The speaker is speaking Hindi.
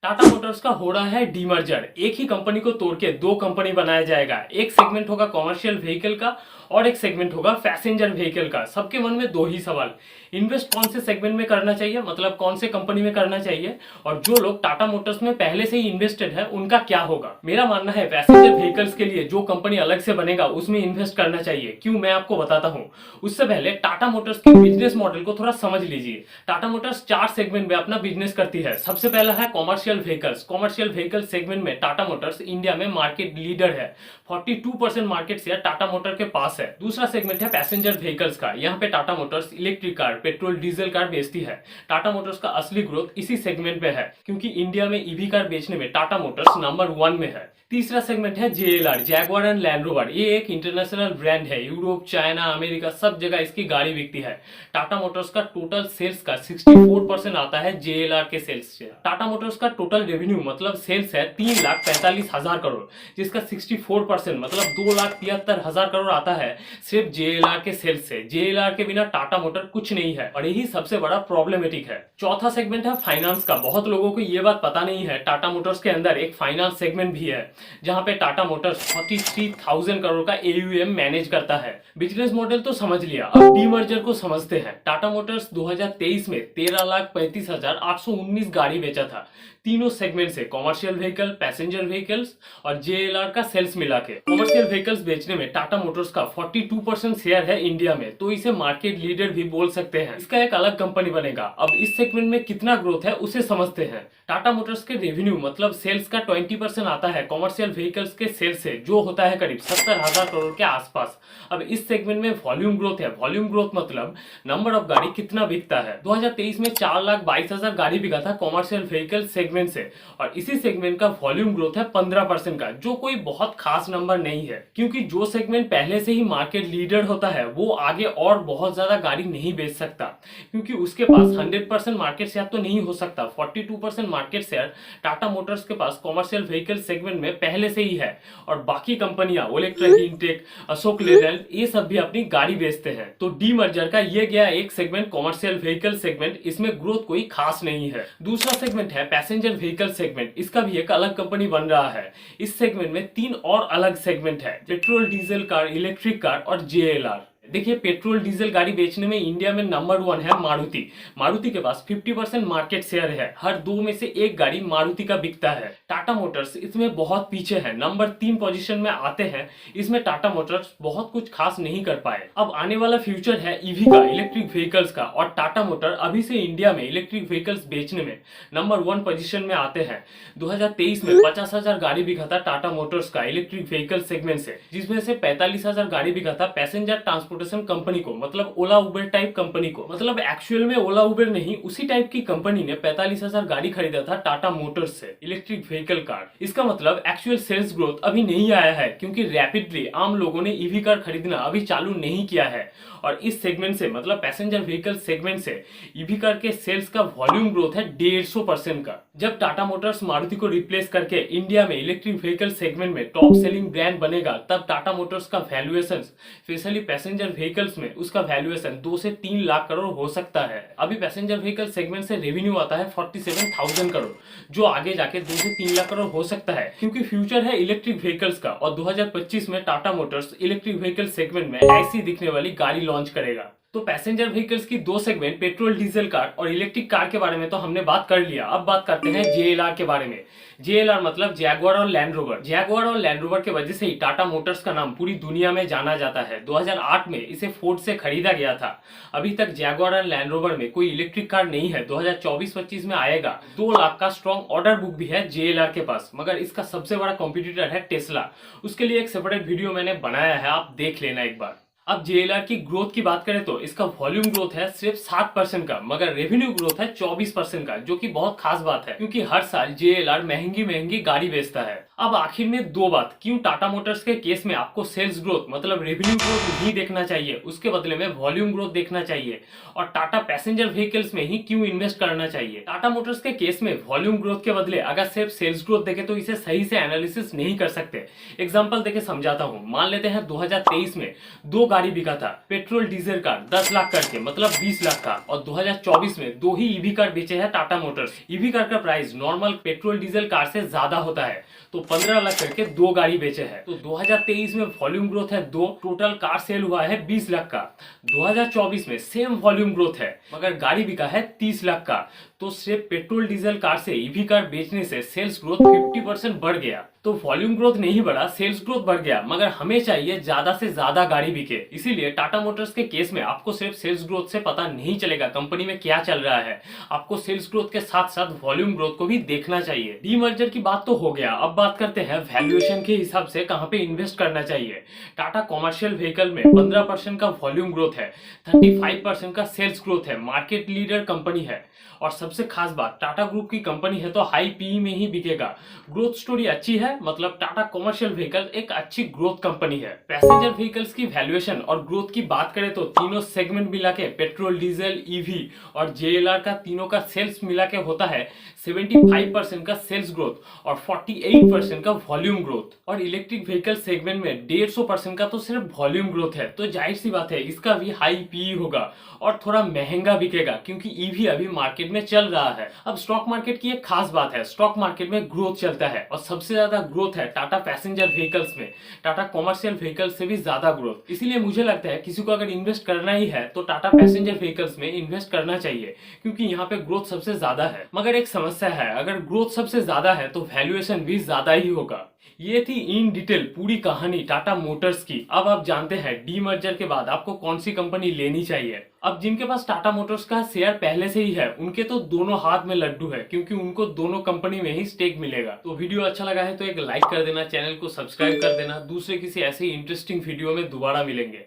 टाटा मोटर्स का हो रहा है डीमर्जर। एक ही कंपनी को तोड़ के दो कंपनी बनाया जाएगा। एक सेगमेंट होगा कॉमर्शियल व्हीकल का और एक सेगमेंट होगा पैसेंजर व्हीकल का। सबके मन में दो ही सवाल, इन्वेस्ट कौन से सेगमेंट में करना चाहिए, मतलब कौन से कंपनी में करना चाहिए, और जो लोग टाटा मोटर्स में पहले से ही इन्वेस्टेड है उनका क्या होगा। मेरा मानना है पैसेंजर व्हीकल्स के लिए जो कंपनी अलग से बनेगा उसमें इन्वेस्ट करना चाहिए। क्यों, मैं आपको बताता हूं। उससे पहले टाटा मोटर्स के बिजनेस मॉडल को थोड़ा समझ लीजिए। टाटा मोटर्स चार सेगमेंट में अपना बिजनेस करती है। सबसे पहला है commercial vehicles. Commercial vehicle segment में टाटा मोटर्स इंडिया में मार्केट लीडर है। 42% मार्केट शेयर टाटा मोटर के पास है। दूसरा सेगमेंट है पैसेंजर व्हीकल्स का। यहाँ पे Tata Motors electric car, petrol diesel car बेचती है। टाटा मोटर्स का असली ग्रोथ इसी सेगमेंट में है, क्योंकि इंडिया में ईवी कार बेचने में टाटा मोटर्स नंबर 1 में है। तीसरा सेगमेंट है JLR, Jaguar and land rover. ये एक इंटरनेशनल ब्रांड है। यूरोप, चाइना, अमेरिका सब जगह इसकी गाड़ी बिकती है। टाटा मोटर्स का टोटल सेल्स का 64% आता है जेएलआर के सेल्स से। टाटा मोटर्स का टोटल रेवेन्यू मतलब सेल्स है 3,45,000 करोड़, जिसका 64% मतलब 2,73,000 करोड़ आता है सिर्फ जेएलआर के सेल्स से। जेएलआर के बिना टाटा मोटर कुछ नहीं है और यही सबसे बड़ा प्रॉब्लमेटिक है। चौथा सेगमेंट है फाइनेंस का। बहुत लोगों को ये बात पता नहीं है, टाटा मोटर्स के अंदर एक फाइनेंस सेगमेंट भी है, जहां पे टाटा मोटर्स 43,000 करोड़ का एयूएम मैनेज करता है। बिजनेस मॉडल तो समझ लिया, अब डीमर्जर को समझते हैं। टाटा मोटर्स 2023 में 13,35,819 गाड़ी बेचा था, तीनों सेगमेंट से, कॉमर्शियल व्हीकल, पैसेंजर व्हीकल्स और जेएलआर का सेल्स मिला के। कॉमर्शियल व्हीकल्स बेचने में टाटा मोटर्स का 42% शेयर है इंडिया में, तो इसे मार्केट लीडर भी बोल सकते हैं। इसका एक अलग कंपनी बनेगा। अब इस सेगमेंट में कितना ग्रोथ है उसे समझते हैं। टाटा मोटर्स के रेवेन्यू मतलब सेल्स का 20% आता है कॉमर्शियल व्हीकल्स के सेल्स से, जो होता है करीब 70,000 करोड़ के आसपास। अब इस सेगमेंट में वॉल्यूम ग्रोथ है। वॉल्यूम ग्रोथ मतलब नंबर ऑफ गाड़ी कितना बिकता है। 2023 में 4,22,000 गाड़ी बिका था कॉमर्शियल व्हीकल सेगमेंट से, और इसी सेगमेंट का वॉल्यूम ग्रोथ है 15% का, जो कोई बहुत खास नंबर नहीं है, क्योंकि जो सेगमेंट पहले से ही मार्केट लीडर होता है वो आगे और बहुत ज्यादा गाड़ी नहीं बेच सकता, क्योंकि उसके पास 100% मार्केट शेयर तो नहीं हो सकता। 42% मार्केट शेयर टाटा मोटर्स के पास कॉमर्शियल व्हीकल सेगमेंट में पहले से ही है, और बाकी कंपनियां ओलेक्ट्रा, इनटेक, अशोक लेलैंड ये सब भी अपनी गाड़ी बेचते हैं। तो डीमर्जर का ये गया एक सेगमेंट कॉमर्शियल व्हीकल सेगमेंट, इसमें ग्रोथ कोई खास नहीं है। दूसरा सेगमेंट है पैसेंजर व्हीकल सेगमेंट। इसका भी एक अलग कंपनी बन रहा है। इस सेगमेंट में 3 और अलग सेगमेंट है, petrol diesel car, electric car और जेएलआर। देखिए, पेट्रोल डीजल गाड़ी बेचने में इंडिया में नंबर 1 है मारुति। मारुति के पास 50% मार्केट शेयर है। हर 2 में से एक गाड़ी मारुति का बिकता है। टाटा मोटर्स इसमें बहुत पीछे है, नंबर 3 पोजीशन में आते हैं। इसमें टाटा मोटर्स बहुत कुछ खास नहीं कर पाए। अब आने वाला फ्यूचर है ईवी का, इलेक्ट्रिक व्हीकल्स का, और टाटा मोटर अभी से इंडिया में इलेक्ट्रिक व्हीकल्स बेचने में नंबर 1 पोजीशन में आते हैं। 2023 में 50,000 गाड़ी बिका था टाटा मोटर्स का इलेक्ट्रिक व्हीकल सेगमेंट से, जिसमें से 45,000 गाड़ी बिका था पैसेंजर ट्रांसपोर्टेशन कंपनी को, मतलब ओला उबर टाइप कंपनी को। मतलब एक्चुअल में ओला उबर नहीं, उसी टाइप की कंपनी ने 45,000 गाड़ी खरीदा था टाटा मोटर्स से इलेक्ट्रिक व्हीकल कार। इसका मतलब एक्चुअल सेल्स ग्रोथ अभी नहीं आया है, क्योंकि रैपिडली आम लोगों ने ईवी कार खरीदना अभी चालू नहीं किया है। और इस सेगमेंट से मतलब पैसेंजर व्हीकल सेगमेंट से ईवी कार के सेल्स का वॉल्यूम ग्रोथ है 150% का। जब टाटा मोटर्स मारुति को रिप्लेस करके इंडिया में इलेक्ट्रिक व्हीकल सेगमेंट में टॉप सेलिंग ब्रांड बनेगा, तब टाटा मोटर्स का वैल्यूएशन, स्पेशली पैसेंजर व्हीकल्स में उसका वैल्यूएशन 2 से 3 लाख करोड़ हो सकता है। अभी पैसेंजर व्हीकल सेगमेंट से रेवेन्यू आता है 47,000 करोड़, जो आगे जाके 2 से 3 लाख करोड़ हो सकता है, क्योंकि फ्यूचर है इलेक्ट्रिक व्हीकल्स का। और 2025 में Tata Motors electric vehicle segment में ऐसी दिखने वाली गाड़ी लॉन्च करेगा। तो पैसेंजर व्हीकल्स की 2 सेगमेंट, पेट्रोल डीजल कार और इलेक्ट्रिक कार के बारे में तो हमने बात कर लिया। अब बात करते हैं जेएलआर के बारे में। जेएलआर मतलब जैगवार और लैंड रोवर। जैगवार और लैंड रोवर के वजह से ही टाटा मोटर्स का नाम पूरी दुनिया में जाना जाता है। 2008 में इसे फोर्ड से खरीदा गया था। अभी तक जैगवार और लैंड रोवर में कोई इलेक्ट्रिक कार नहीं है। 2024-25 में आएगा। 2 लाख का स्ट्रॉन्ग ऑर्डर बुक भी है जेएलआर के पास, मगर इसका सबसे बड़ा कॉम्पिटिटर है टेस्ला। उसके लिए एक सेपरेट वीडियो मैंने बनाया है, आप देख लेना एक बार। अब जेएलआर की ग्रोथ की बात करें तो इसका वॉल्यूम ग्रोथ है सिर्फ 7% का, मगर रेवेन्यू ग्रोथ है 24% का, जो कि बहुत खास बात है, क्योंकि हर साल जेएलआर महंगी महंगी गाड़ी बेचता है। अब आखिर में 2 बात, क्यों टाटा मोटर्स के केस में आपको सेल्स ग्रोथ मतलब रेवेन्यू ग्रोथ नहीं देखना चाहिए, उसके बदले में वॉल्यूम ग्रोथ देखना चाहिए, और टाटा पैसेंजर व्हीकल्स में ही क्यों इन्वेस्ट करना चाहिए। टाटा मोटर्स के केस में वॉल्यूम ग्रोथ के बदले अगर सिर्फ सेल्स ग्रोथ देखे तो इसे सही से एनालिसिस नहीं कर सकते। एग्जाम्पल देके समझाता हूँ। मान लेते हैं 2023 में 2 गाड़ी बिका था पेट्रोल डीजल कार 10 लाख करके, मतलब 20 लाख का। और 2024 में 2 ही ईवी कार बेचे हैं टाटा मोटर्स। ईवी कार का price normal petrol diesel car से ज्यादा होता है, तो 15 लाख करके 2 गाड़ी बेचे हैं। तो 2023 में वॉल्यूम ग्रोथ है 2, टोटल कार सेल हुआ है 20 लाख का। 2024 में सेम वॉल्यूम ग्रोथ है मगर गाड़ी बिका है 30 लाख का। तो सिर्फ पेट्रोल डीजल कार से ईवी कार बेचने से सेल्स ग्रोथ 50% बढ़ गया। तो वॉल्यूम ग्रोथ नहीं बढ़ा, सेल्स ग्रोथ बढ़ गया, मगर हमें चाहिए ज्यादा से ज्यादा गाड़ी बिके। इसीलिए टाटा मोटर्स के केस में आपको सिर्फ सेल्स ग्रोथ से पता नहीं चलेगा कंपनी में क्या चल रहा है, आपको सेल्स ग्रोथ के साथ साथ वॉल्यूम ग्रोथ को भी देखना चाहिए। डीमर्जर की बात तो हो गया, अब बात करते हैं वैल्यूएशन के हिसाब से कहां पे इन्वेस्ट करना चाहिए। टाटा कॉमर्शियल व्हीकल में 15% का वॉल्यूम ग्रोथ है, 35% का सेल्स ग्रोथ है, मार्केट लीडर कंपनी है। और सबसे खास बात, टाटा ग्रुप की कंपनी है तो हाई पीई में ही बिकेगा। ग्रोथ स्टोरी अच्छी है, मतलब टाटा कॉमर्शियल व्हीकल एक अच्छी ग्रोथ कंपनी है। पैसेंजर व्हीकल्स की वैल्यूएशन और ग्रोथ की बात करें तो तीनों सेगमेंट मिला के पेट्रोल डीजल ईवी और जेएलआर का तीनों का सेल्स मिला के होता है 75% का सेल्स ग्रोथ और 48% का वॉल्यूम ग्रोथ। और इलेक्ट्रिक व्हीकल सेगमेंट में 150% का तो सिर्फ वॉल्यूम ग्रोथ है, तो जाहिर सी बात है इसका भी हाई पीई होगा और थोड़ा महंगा बिकेगा क्योंकि ईवी अभी मार्केट में चल रहा है। अब स्टॉक मार्केट की एक खास बात है, स्टॉक मार्केट में ग्रोथ चलता है और सबसे ज्यादा ग्रोथ है टाटा पैसेंजर व्हीकल्स में, टाटा कॉमर्शियल व्हीकल से भी ज्यादा ग्रोथ। इसीलिए मुझे लगता है किसी को अगर इन्वेस्ट करना ही है तो टाटा पैसेंजर व्हीकल्स में इन्वेस्ट करना चाहिए क्योंकि यहाँ पे ग्रोथ सबसे ज्यादा है। मगर एक समस्या है, अगर ग्रोथ सबसे ज्यादा है तो वैल्यूएशन भी ज्यादा ही होगा। ये थी इन डिटेल पूरी कहानी टाटा मोटर्स की। अब आप जानते हैं डीमर्जर के बाद आपको कौन सी कंपनी लेनी चाहिए। अब जिनके पास टाटा मोटर्स का शेयर पहले से ही है उनके तो दोनों हाथ में लड्डू है क्योंकि उनको दोनों कंपनी में ही स्टेक मिलेगा। तो वीडियो अच्छा लगा है तो एक लाइक कर देना, चैनल को सब्सक्राइब कर देना। दूसरे किसी ऐसे इंटरेस्टिंग वीडियो में दोबारा मिलेंगे।